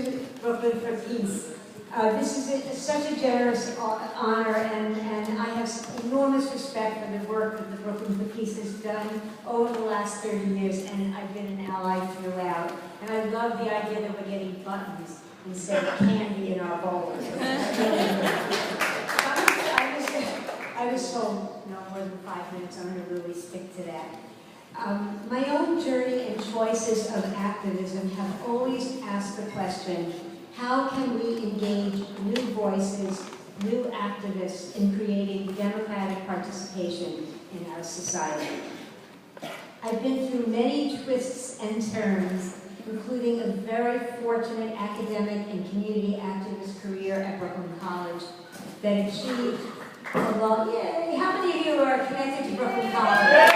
to Brooklyn for Peace. This is such a generous honor, and I have enormous respect for the work that the Brooklyn for Peace has done over the last 30 years, and I've been an ally throughout. And I love the idea that we're getting buttons instead of candy in our bowls. I was told no more than 5 minutes. I'm going to really stick to that. My own journey and choices of activism have always asked the question, how can we engage new voices, new activists in creating democratic participation in our society? I've been through many twists and turns, including a very fortunate academic and community activist career at Brooklyn College that achieved yay! How many of you are connected to Brooklyn College?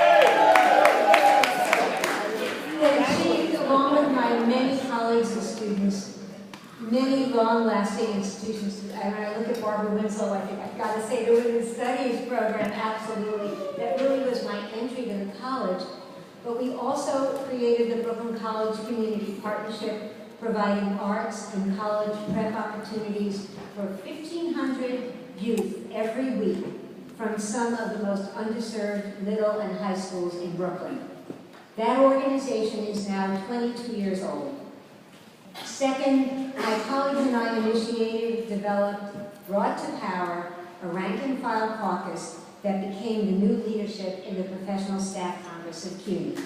That achieved, along with my many colleagues and students, many long-lasting institutions. And when I look at Barbara Winslow, I think I've got to say the Women's Studies program, absolutely. That really was my entry to the college. But we also created the Brooklyn College Community Partnership, providing arts and college prep opportunities for 1,500 youth every week from some of the most underserved middle and high schools in Brooklyn. That organization is now 22 years old. Second, my colleagues and I initiated, developed, brought to power a rank-and-file caucus that became the new leadership in the Professional Staff Congress of CUNY.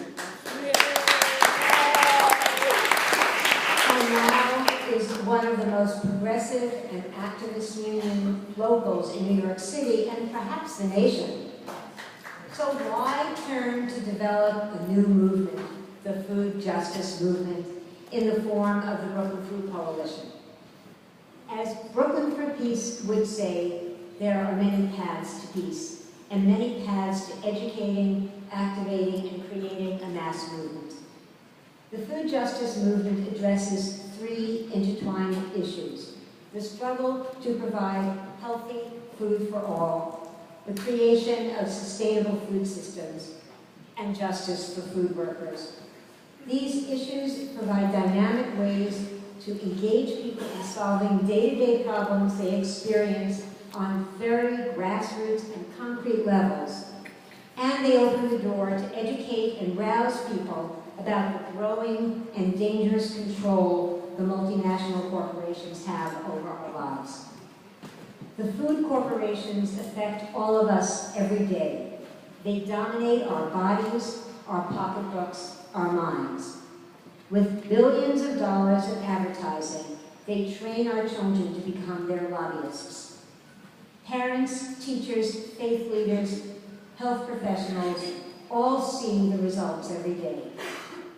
And now is one of the most progressive and activist union locals in New York City and perhaps the nation. So why turn to develop a new movement, the food justice movement, in the form of the Brooklyn Food Coalition? As Brooklyn for Peace would say, there are many paths to peace and many paths to educating, activating, and creating a mass movement. The food justice movement addresses 3 intertwined issues: the struggle to provide healthy food for all, the creation of sustainable food systems, and justice for food workers. These issues provide dynamic ways to engage people in solving day-to-day problems they experience on very grassroots and concrete levels. And they open the door to educate and rouse people about the growing and dangerous control the multinational corporations have over our lives. The food corporations affect all of us every day. They dominate our bodies, our pocketbooks, our minds. With billions of dollars in advertising, they train our children to become their lobbyists. Parents, teachers, faith leaders, health professionals, all see the results every day.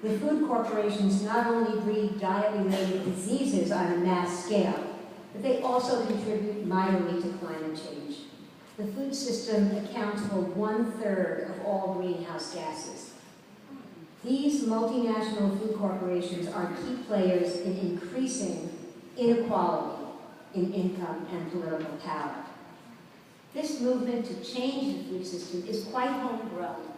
The food corporations not only breed diet-related diseases on a mass scale, but they also contribute mightily to climate change. The food system accounts for 1/3 of all greenhouse gases. These multinational food corporations are key players in increasing inequality in income and political power. This movement to change the food system is quite homegrown.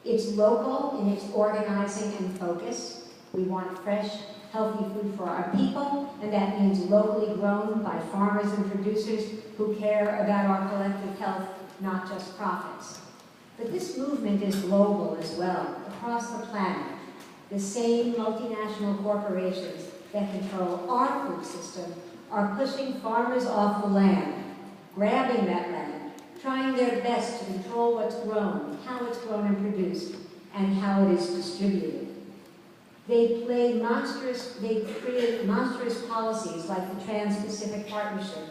It's local in its organizing and focus. We want fresh, healthy food for our people, and that means locally grown by farmers and producers who care about our collective health, not just profits. But this movement is global as well, across the planet. The same multinational corporations that control our food system are pushing farmers off the land, grabbing that land, trying their best to control what's grown, how it's grown and produced, and how it is distributed. They create monstrous policies like the Trans-Pacific Partnership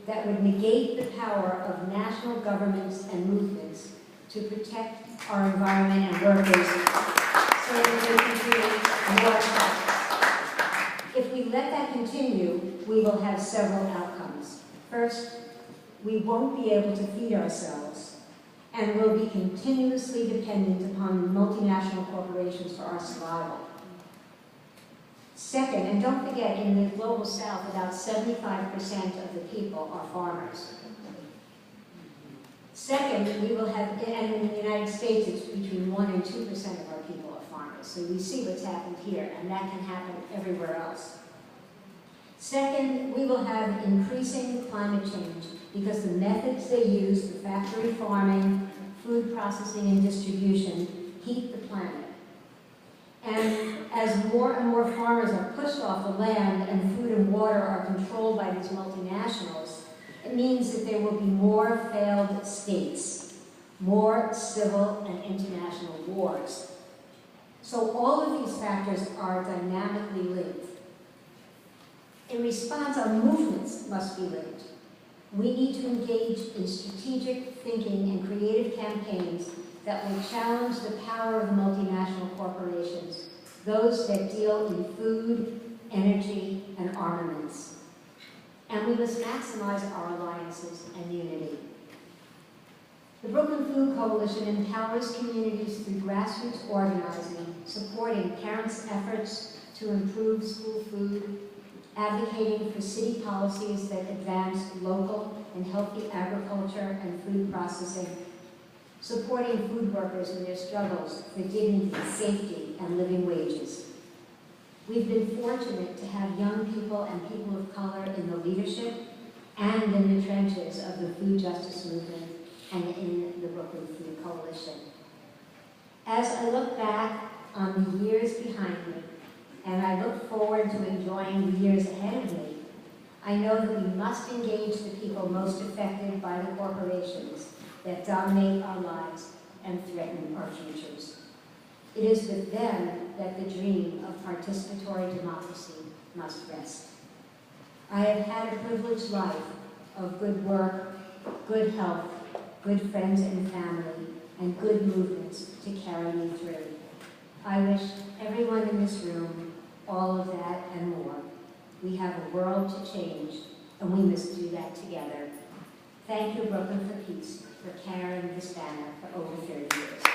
that would negate the power of national governments and movements to protect our environment and workers so that they can create more jobs. If we let that continue, we will have several outcomes. First, we won't be able to feed ourselves, and we'll be continuously dependent upon multinational corporations for our survival. Second, and don't forget, in the global south, about 75% of the people are farmers. Second, we will have, and in the United States, it's between 1% and 2% of our people are farmers. So we see what's happened here, and that can happen everywhere else. Second, we will have increasing climate change because the methods they use for factory farming, food processing, and distribution heat the planet. And as more and more farmers are pushed off the land and food and water are controlled by these multinationals, it means that there will be more failed states, more civil and international wars. So all of these factors are dynamically linked. In response, our movements must be linked. We need to engage in strategic thinking and creative campaigns that will challenge the power of the multinational corporations, those that deal in food, energy, and armaments. And we must maximize our alliances and unity. The Brooklyn Food Coalition empowers communities through grassroots organizing, supporting parents' efforts to improve school food, advocating for city policies that advance local and healthy agriculture and food processing, supporting food workers in their struggles for dignity, safety, and living wages. We've been fortunate to have young people and people of color in the leadership and in the trenches of the food justice movement and in the Brooklyn Food Coalition. As I look back on the years behind me, and I look forward to enjoying the years ahead of me, I know that we must engage the people most affected by the corporations that dominate our lives and threaten our futures. It is with them that the dream of participatory democracy must rest. I have had a privileged life of good work, good health, good friends and family, and good movements to carry me through. I wish everyone in this room all of that and more. We have a world to change, and we must do that together. Thank you, Brooklyn for Peace, for carrying this banner for over 30 years.